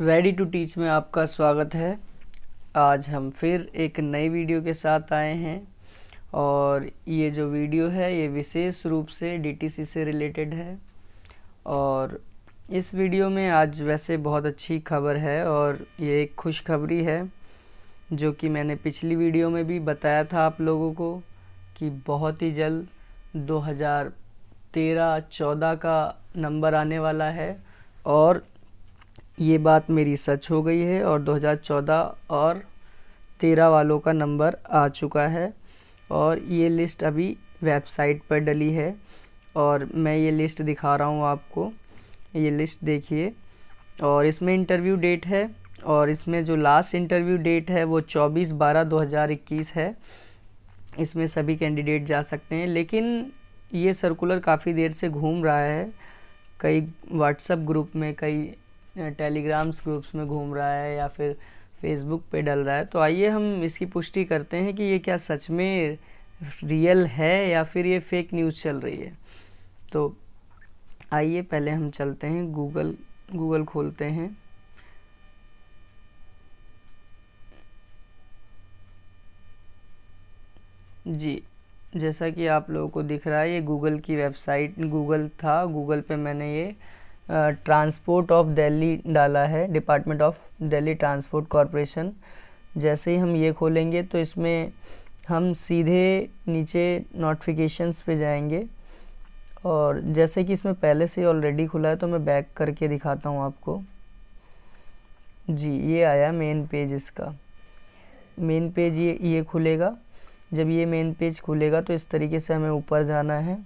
Ready to teach में आपका स्वागत है। आज हम फिर एक नई वीडियो के साथ आए हैं और ये जो वीडियो है ये विशेष रूप से डीटीसी से रिलेटेड है। और इस वीडियो में आज वैसे बहुत अच्छी खबर है और ये एक खुशखबरी है जो कि मैंने पिछली वीडियो में भी बताया था आप लोगों को कि बहुत ही जल्द 2013-14 का नंबर आने वाला है और ये बात मेरी सच हो गई है और 2014 और 13 वालों का नंबर आ चुका है और ये लिस्ट अभी वेबसाइट पर डली है और मैं ये लिस्ट दिखा रहा हूँ आपको। ये लिस्ट देखिए और इसमें इंटरव्यू डेट है और इसमें जो लास्ट इंटरव्यू डेट है वो 24/12/2021 है। इसमें सभी कैंडिडेट जा सकते हैं, लेकिन ये सर्कुलर काफ़ी देर से घूम रहा है, कई व्हाट्सएप ग्रुप में, कई टेलीग्राम्स ग्रुप्स में घूम रहा है या फिर फेसबुक पे डल रहा है। तो आइए हम इसकी पुष्टि करते हैं कि ये क्या सच में रियल है या फिर ये फेक न्यूज़ चल रही है। तो आइए पहले हम चलते हैं, गूगल खोलते हैं। जी, जैसा कि आप लोगों को दिख रहा है ये गूगल की वेबसाइट, गूगल था, गूगल पे मैंने ये ट्रांसपोर्ट ऑफ दिल्ली डाला है, department of Delhi transport corporation. जैसे ही हम ये खोलेंगे तो इसमें हम सीधे नीचे नोटिफिकेशंस पे जाएंगे और जैसे कि इसमें पहले से ऑलरेडी खुला है तो मैं बैक करके दिखाता हूँ आपको। जी, ये आया मेन पेज, इसका मेन पेज ये खुलेगा। जब ये मेन पेज खुलेगा तो इस तरीके से हमें ऊपर जाना है।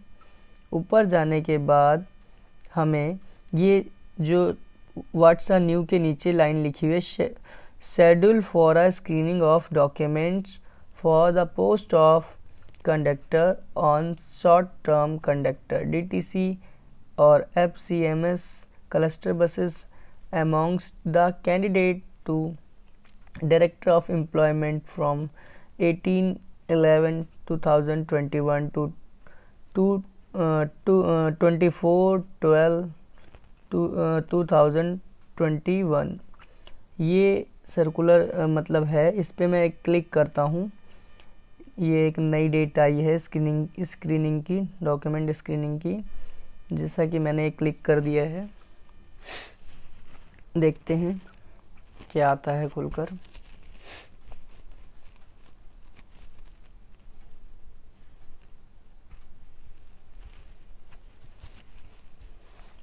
ऊपर जाने के बाद हमें ये जो व्हाट्स आर न्यू के नीचे लाइन लिखी हुई है, schedule for a screening of documents for the post of conductor on short term conductor DTC और FCMS cluster buses amongst the candidate to Director of Employment from 18/11/2021 to 24/12/2021 ये circular मतलब है। इस पे मैं एक क्लिक करता हूँ। ये एक नई डेट आई है स्क्रीनिंग की, डॉक्यूमेंट स्क्रीनिंग की, जैसा कि मैंने एक क्लिक कर दिया है। देखते हैं क्या आता है खुलकर।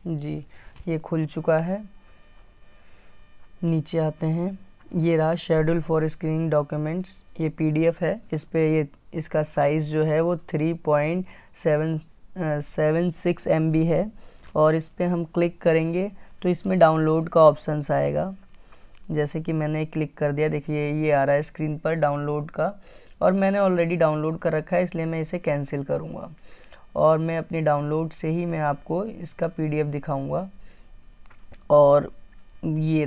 जी, ये खुल चुका है। नीचे आते हैं, ये रहा शेड्यूल फॉर स्क्रीनिंग डॉक्यूमेंट्स, ये पीडीएफ है। इस पे ये इसका साइज़ जो है वो 3.76 MB है और इस पे हम क्लिक करेंगे तो इसमें डाउनलोड का ऑप्शंस आएगा। जैसे कि मैंने क्लिक कर दिया, देखिए ये आ रहा है स्क्रीन पर डाउनलोड का, और मैंने ऑलरेडी डाउनलोड कर रखा है इसलिए मैं इसे कैंसिल करूँगा और मैं अपनी डाउनलोड से ही मैं आपको इसका पीडीएफ दिखाऊंगा। और ये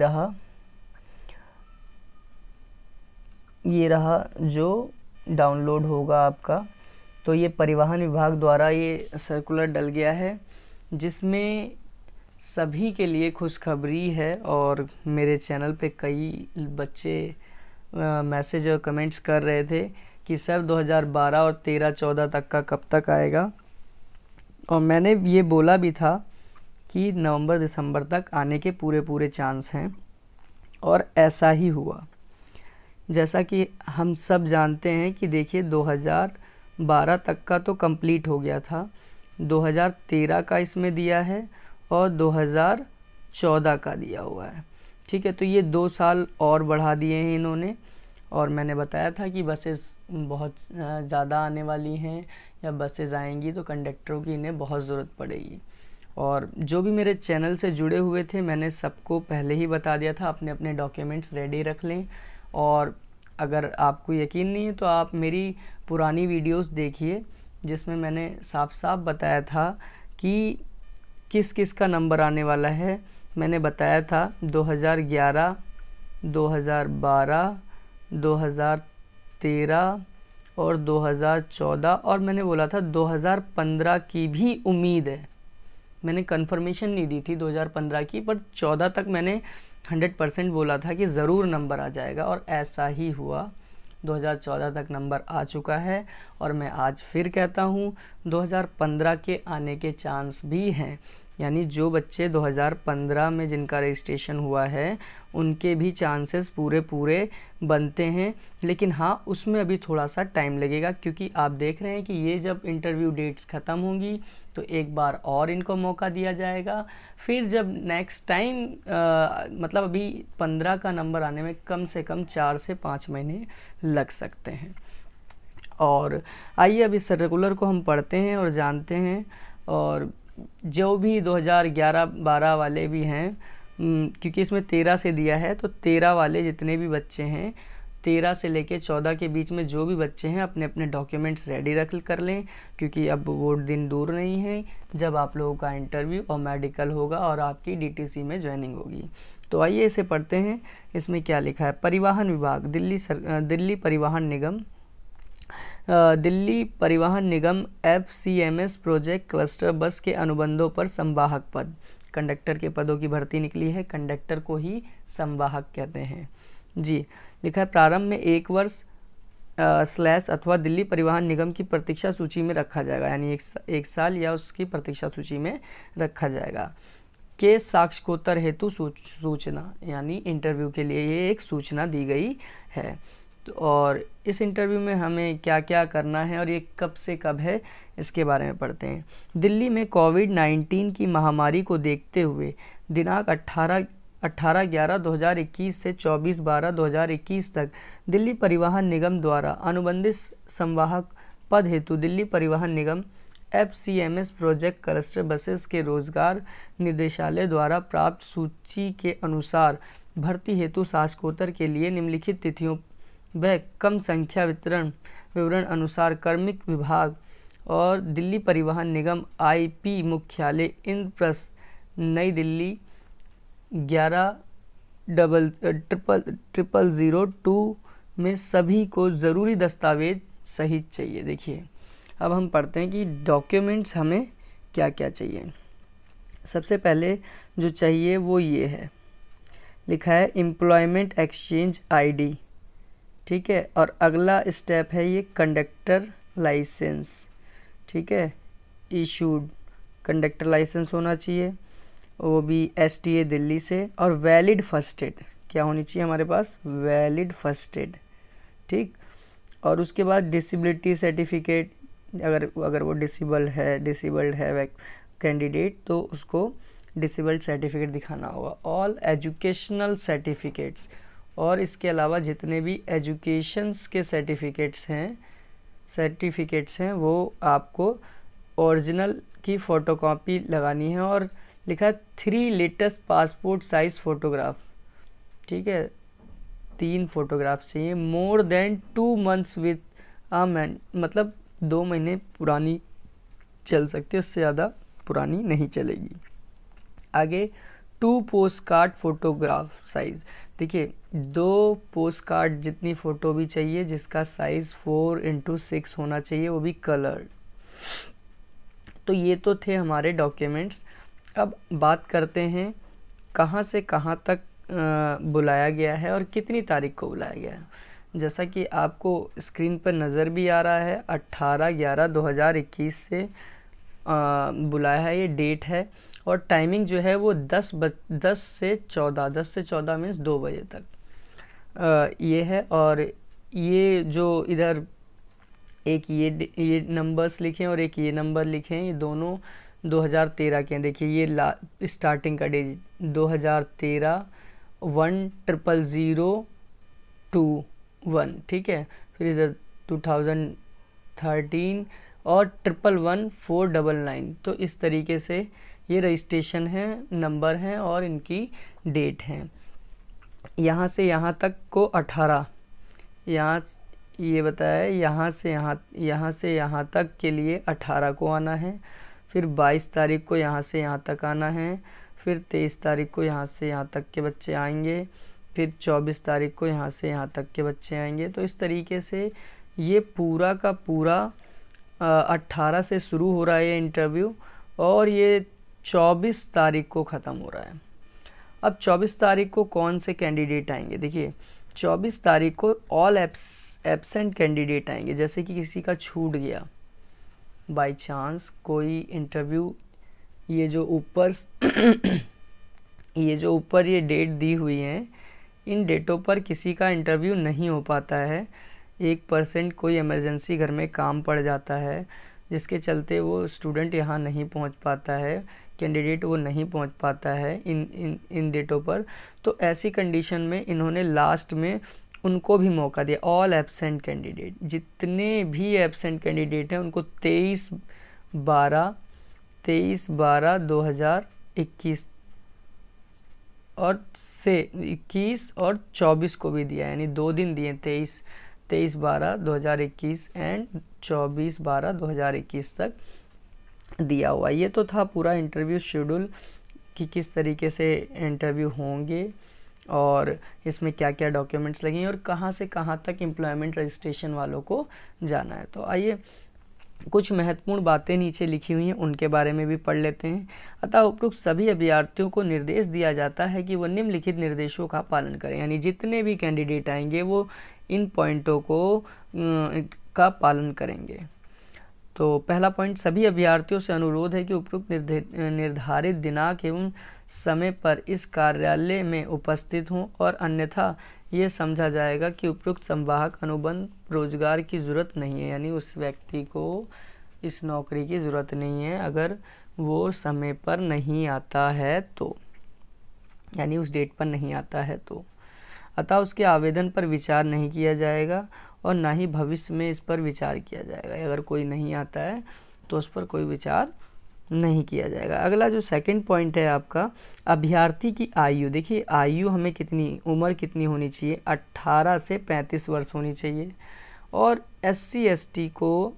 रहा जो डाउनलोड होगा आपका। तो ये परिवहन विभाग द्वारा ये सर्कुलर डल गया है जिसमें सभी के लिए खुशखबरी है। और मेरे चैनल पे कई बच्चे मैसेज और कमेंट्स कर रहे थे कि सर 2012 और 13-14 तक का कब तक आएगा, और मैंने ये बोला भी था कि नवंबर-दिसंबर तक आने के पूरे चांस हैं और ऐसा ही हुआ। जैसा कि हम सब जानते हैं कि देखिए 2012 तक का तो कंप्लीट हो गया था, 2013 का इसमें दिया है और 2014 का दिया हुआ है। ठीक है, तो ये 2 साल और बढ़ा दिए हैं इन्होंने। और मैंने बताया था कि बसेस बहुत ज़्यादा आने वाली हैं या बसेस आएंगी तो कंडक्टरों की इन्हें बहुत ज़रूरत पड़ेगी। और जो भी मेरे चैनल से जुड़े हुए थे मैंने सबको पहले ही बता दिया था अपने अपने डॉक्यूमेंट्स रेडी रख लें। और अगर आपको यकीन नहीं है तो आप मेरी पुरानी वीडियोस देखिए जिसमें मैंने साफ साफ बताया था कि किस किस का नंबर आने वाला है। मैंने बताया था 2011, 2012, 2013 और 2014, और मैंने बोला था 2015 की भी उम्मीद है। मैंने कंफर्मेशन नहीं दी थी 2015 की, पर 14 तक मैंने 100% बोला था कि ज़रूर नंबर आ जाएगा, और ऐसा ही हुआ। 2014 तक नंबर आ चुका है, और मैं आज फिर कहता हूँ 2015 के आने के चांस भी हैं। यानी जो बच्चे 2015 में जिनका रजिस्ट्रेशन हुआ है उनके भी चांसेस पूरे बनते हैं, लेकिन हाँ उसमें अभी थोड़ा सा टाइम लगेगा, क्योंकि आप देख रहे हैं कि ये जब इंटरव्यू डेट्स ख़त्म होंगी तो एक बार और इनको मौका दिया जाएगा। फिर जब नेक्स्ट टाइम मतलब अभी 15 का नंबर आने में कम से कम 4 से 5 महीने लग सकते हैं। और आइए अब इस सर्कुलर को हम पढ़ते हैं और जानते हैं। और जो भी 2011-12 वाले भी हैं, क्योंकि इसमें 13 से दिया है, तो 13 वाले जितने भी बच्चे हैं, 13 से लेके 14 के बीच में जो भी बच्चे हैं अपने अपने डॉक्यूमेंट्स रेडी रख कर लें, क्योंकि अब वो दिन दूर नहीं है जब आप लोगों का इंटरव्यू और मेडिकल होगा और आपकी डीटीसी में ज्वाइनिंग होगी। तो आइए इसे पढ़ते हैं। इसमें क्या लिखा है। परिवहन विभाग, दिल्ली परिवहन निगम, दिल्ली परिवहन निगम FCMS प्रोजेक्ट क्लस्टर बस के अनुबंधों पर संवाहक पद, कंडक्टर के पदों की भर्ती निकली है। कंडक्टर को ही संवाहक कहते हैं जी। लिखा है प्रारंभ में 1 वर्ष / अथवा दिल्ली परिवहन निगम की प्रतीक्षा सूची में रखा जाएगा, यानी एक साल या उसकी प्रतीक्षा सूची में रखा जाएगा। के साक्षात्कार हेतु सूचना, यानी इंटरव्यू के लिए ये एक सूचना दी गई है। तो और इस इंटरव्यू में हमें क्या क्या करना है और ये कब से कब है इसके बारे में पढ़ते हैं। दिल्ली में कोविड-19 की महामारी को देखते हुए दिनांक 18/11/2021 से 24/12/2021 तक दिल्ली परिवहन निगम द्वारा अनुबंधित संवाहक पद हेतु दिल्ली परिवहन निगम FCMS प्रोजेक्ट क्लस्टर बसेस के रोजगार निदेशालय द्वारा प्राप्त सूची के अनुसार भर्ती हेतु साक्षात्कार के लिए निम्नलिखित तिथियों व कम संख्या विवरण अनुसार कार्मिक विभाग और दिल्ली परिवहन निगम IP मुख्यालय इंद्रप्रस्थ नई दिल्ली 110002 में सभी को ज़रूरी दस्तावेज सहित चाहिए। देखिए अब हम पढ़ते हैं कि डॉक्यूमेंट्स हमें क्या क्या चाहिए। सबसे पहले जो चाहिए वो ये है, लिखा है एम्प्लॉयमेंट एक्सचेंज ID, ठीक है। और अगला स्टेप है ये कंडक्टर लाइसेंस, ठीक है, इशूड कंडक्टर लाइसेंस होना चाहिए, वो भी STA दिल्ली से। और वैलिड फर्स्ट एड क्या होनी चाहिए हमारे पास, वैलिड फर्स्ट एड, ठीक। और उसके बाद डिसेबिलिटी सर्टिफिकेट, अगर वो डिसेबल्ड है कैंडिडेट तो उसको डिसेबल्ड सर्टिफिकेट दिखाना होगा। ऑल एजुकेशनल सर्टिफिकेट्स, और इसके अलावा जितने भी एजुकेशंस के सर्टिफिकेट्स हैं वो आपको ओरिजिनल की फ़ोटोकॉपी लगानी है। और लिखा है 3 लेटेस्ट पासपोर्ट साइज़ फ़ोटोग्राफ, ठीक है, 3 फोटोग्राफ चाहिए। मोर देन 2 months विद मतलब 2 महीने पुरानी चल सकती है, उससे ज़्यादा पुरानी नहीं चलेगी। आगे 2 पोस्ट कार्ड फोटोग्राफ साइज़, देखिए 2 पोस्ट कार्ड जितनी फ़ोटो भी चाहिए जिसका साइज़ 4x6 होना चाहिए, वो भी कलर्ड। तो ये तो थे हमारे डॉक्यूमेंट्स। अब बात करते हैं कहाँ से कहाँ तक बुलाया गया है और कितनी तारीख को बुलाया गया है। जैसा कि आपको स्क्रीन पर नज़र भी आ रहा है 18/11/2021 से बुलाया है, ये डेट है। और टाइमिंग जो है वो 10 से 14 मीन्स 2 बजे तक ये है। और ये जो इधर एक ये नंबर्स लिखें और एक ये नंबर लिखें, ये दोनों 2013 के हैं। देखिए ये स्टार्टिंग का डेट 2013 1000221, ठीक है। फिर इधर 2013 और 111499। तो इस तरीके से ये रजिस्ट्रेशन है, नंबर हैं और इनकी डेट है। यहाँ से यहाँ तक को 18, यहाँ ये बताया यहाँ से यहाँ तक के लिए 18 को आना है। फिर 22 तारीख को यहाँ से यहाँ तक आना है। फिर 23 तारीख को यहाँ से यहाँ तक के बच्चे आएंगे। फिर 24 तारीख को यहाँ से यहाँ तक के बच्चे आएंगे। तो इस तरीके से ये पूरा का पूरा 18 से शुरू हो रहा है ये इंटरव्यू और ये 24 तारीख को ख़त्म हो रहा है। अब 24 तारीख को कौन से कैंडिडेट आएंगे, देखिए 24 तारीख को ऑल एब्सेंट कैंडिडेट आएंगे। जैसे कि किसी का छूट गया बाय चांस कोई इंटरव्यू, ये जो ऊपर ये डेट दी हुई है, इन डेटों पर किसी का इंटरव्यू नहीं हो पाता है। 1% कोई इमरजेंसी घर में काम पड़ जाता है जिसके चलते वो स्टूडेंट यहाँ नहीं पहुँच पाता है, कैंडिडेट वो नहीं पहुँच पाता है इन डेटों पर। तो ऐसी कंडीशन में इन्होंने लास्ट में उनको भी मौका दिया। ऑल एब्सेंट कैंडिडेट, जितने भी एब्सेंट कैंडिडेट हैं उनको 23/12/2021 और से 21 और 24 को भी दिया, यानी 2 दिन दिए, 23/12/2021 एंड 24/12/2021 तक दिया हुआ। ये तो था पूरा इंटरव्यू शेड्यूल कि किस तरीके से इंटरव्यू होंगे और इसमें क्या क्या डॉक्यूमेंट्स लगेंगे और कहाँ से कहाँ तक एम्प्लॉयमेंट रजिस्ट्रेशन वालों को जाना है। तो आइए कुछ महत्वपूर्ण बातें नीचे लिखी हुई हैं उनके बारे में भी पढ़ लेते हैं। अतः उपरोक्त सभी अभ्यर्थियों को निर्देश दिया जाता है कि वो निम्नलिखित निर्देशों का पालन करें, यानी जितने भी कैंडिडेट आएंगे वो इन पॉइंटों का पालन करेंगे। तो पहला पॉइंट, सभी अभ्यर्थियों से अनुरोध है कि उपरोक्त निर्धारित दिनांक एवं समय पर इस कार्यालय में उपस्थित हों और अन्यथा ये समझा जाएगा कि उपयुक्त संवाहक अनुबंध रोजगार की ज़रूरत नहीं है, यानी उस व्यक्ति को इस नौकरी की ज़रूरत नहीं है अगर वो समय पर नहीं आता है तो, यानी उस डेट पर नहीं आता है तो। अतः उसके आवेदन पर विचार नहीं किया जाएगा और ना ही भविष्य में इस पर विचार किया जाएगा। अगर कोई नहीं आता है तो उस पर कोई विचार नहीं किया जाएगा। अगला जो सेकंड पॉइंट है आपका, अभ्यर्थी की आयु। देखिए आयु हमें कितनी, उम्र कितनी होनी चाहिए, 18 से 35 वर्ष होनी चाहिए। और SC ST को,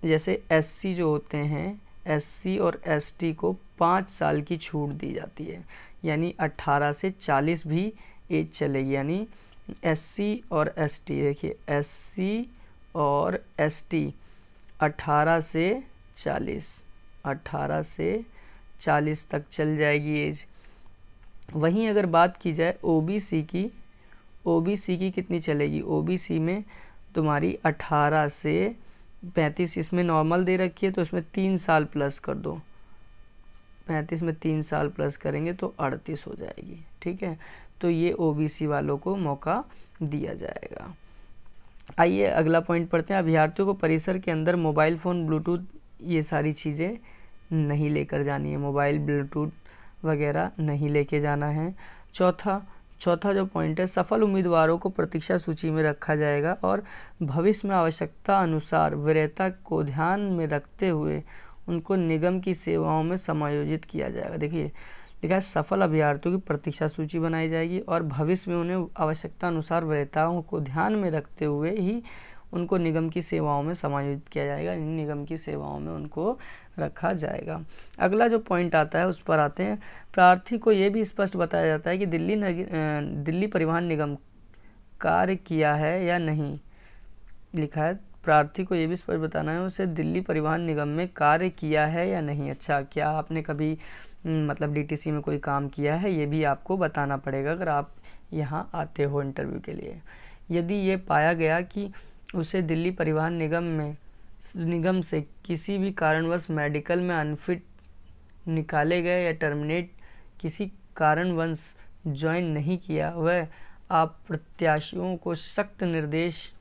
जैसे SC जो होते हैं, SC और ST को 5 साल की छूट दी जाती है, यानी 18 से 40 भी एज चलेगी। यानी SC और ST, देखिए SC और ST 18 से 40 तक चल जाएगी एज। वहीं अगर बात की जाए OBC की कितनी चलेगी, OBC में तुम्हारी 18 से 35, इसमें नॉर्मल दे रखी है तो इसमें 3 साल प्लस कर दो, 35 में 3 साल प्लस करेंगे तो 38 हो जाएगी। ठीक है, तो ये OBC वालों को मौका दिया जाएगा। आइए अगला पॉइंट पढ़ते हैं। अभ्यर्थियों को परिसर के अंदर मोबाइल फ़ोन, ब्लूटूथ, ये सारी चीज़ें नहीं लेकर जानी है, मोबाइल ब्लूटूथ वगैरह नहीं लेके जाना है। चौथा जो पॉइंट है, सफल उम्मीदवारों को प्रतीक्षा सूची में रखा जाएगा और भविष्य में आवश्यकता अनुसार वरीयता को ध्यान में रखते हुए उनको निगम की सेवाओं में समायोजित किया जाएगा। देखिए लिखा है सफल अभ्यर्थियों की प्रतीक्षा सूची बनाई जाएगी और भविष्य में उन्हें आवश्यकता अनुसार वरीयताओं को ध्यान में रखते हुए ही उनको निगम की सेवाओं में समायोजित किया जाएगा, इन निगम की सेवाओं में उनको रखा जाएगा। अगला जो पॉइंट आता है उस पर आते हैं। प्रार्थी को ये भी स्पष्ट बताया जाता है कि दिल्ली परिवहन निगम कार्य किया है या नहीं। लिखा है प्रार्थी को ये भी स्पष्ट बताना है उसे दिल्ली परिवहन निगम में कार्य किया है या नहीं। अच्छा, क्या आपने कभी मतलब DTC में कोई काम किया है, ये भी आपको बताना पड़ेगा अगर आप यहाँ आते हो इंटरव्यू के लिए। यदि ये पाया गया कि उसे दिल्ली परिवहन निगम से किसी भी कारणवश मेडिकल में अनफिट निकाले गए या टर्मिनेट किसी कारणवश ज्वाइन नहीं किया, वह आप प्रत्याशियों को सख्त निर्देश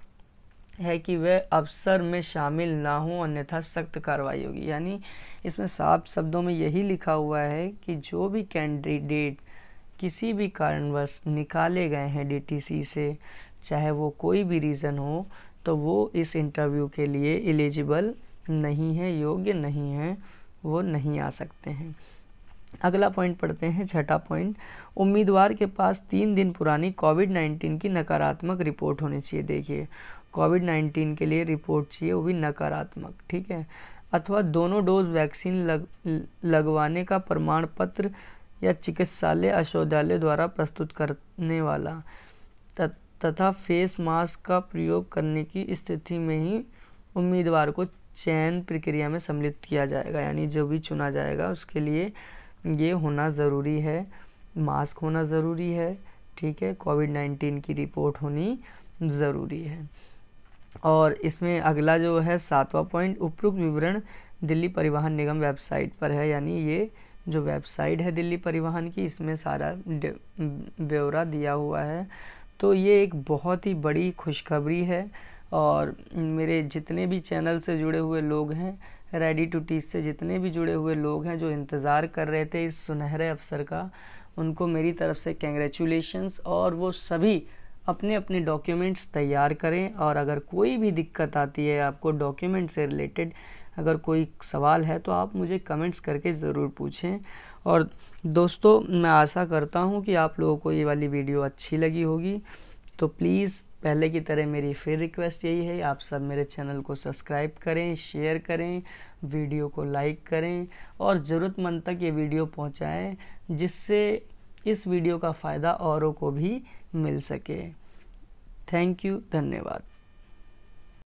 है कि वह अवसर में शामिल ना हो, अन्यथा सख्त कार्रवाई होगी। यानी इसमें साफ शब्दों में यही लिखा हुआ है कि जो भी कैंडिडेट किसी भी कारणवश निकाले गए हैं DTC से, चाहे वो कोई भी रीज़न हो, तो वो इस इंटरव्यू के लिए एलिजिबल नहीं है, योग्य नहीं है, वो नहीं आ सकते हैं। अगला पॉइंट पढ़ते हैं, छठा पॉइंट, उम्मीदवार के पास 3 दिन पुरानी कोविड-19 की नकारात्मक रिपोर्ट होनी चाहिए। देखिए कोविड-19 के लिए रिपोर्ट चाहिए, वो भी नकारात्मक, ठीक है, अथवा दोनों डोज वैक्सीन लगवाने का प्रमाण पत्र या चिकित्सालय औषधालय द्वारा प्रस्तुत करने वाला तथा फेस मास्क का प्रयोग करने की स्थिति में ही उम्मीदवार को चयन प्रक्रिया में सम्मिलित किया जाएगा। यानी जो भी चुना जाएगा उसके लिए ये होना ज़रूरी है मास्क होना ज़रूरी है, ठीक है, कोविड-19 की रिपोर्ट होनी ज़रूरी है। और इसमें अगला जो है 7वां पॉइंट, उपरोक्त विवरण दिल्ली परिवहन निगम वेबसाइट पर है, यानी ये जो वेबसाइट है दिल्ली परिवहन की, इसमें सारा ब्यौरा दिया हुआ है। तो ये एक बहुत ही बड़ी खुशखबरी है और मेरे जितने भी चैनल से जुड़े हुए लोग हैं, रेडी टू टीच से जितने भी जुड़े हुए लोग हैं जो इंतज़ार कर रहे थे इस सुनहरे अवसर का, उनको मेरी तरफ से कैंग्रेचुलेशंस। और वो सभी अपने अपने डॉक्यूमेंट्स तैयार करें, और अगर कोई भी दिक्कत आती है आपको डॉक्यूमेंट से रिलेटेड, अगर कोई सवाल है तो आप मुझे कमेंट्स करके ज़रूर पूछें। और दोस्तों, मैं आशा करता हूँ कि आप लोगों को ये वाली वीडियो अच्छी लगी होगी। तो प्लीज़ पहले की तरह मेरी फिर रिक्वेस्ट यही है, आप सब मेरे चैनल को सब्सक्राइब करें, शेयर करें, वीडियो को लाइक करें और ज़रूरतमंद तक ये वीडियो पहुँचाएँ, जिससे इस वीडियो का फ़ायदा औरों को भी मिल सके। थैंक यू, धन्यवाद।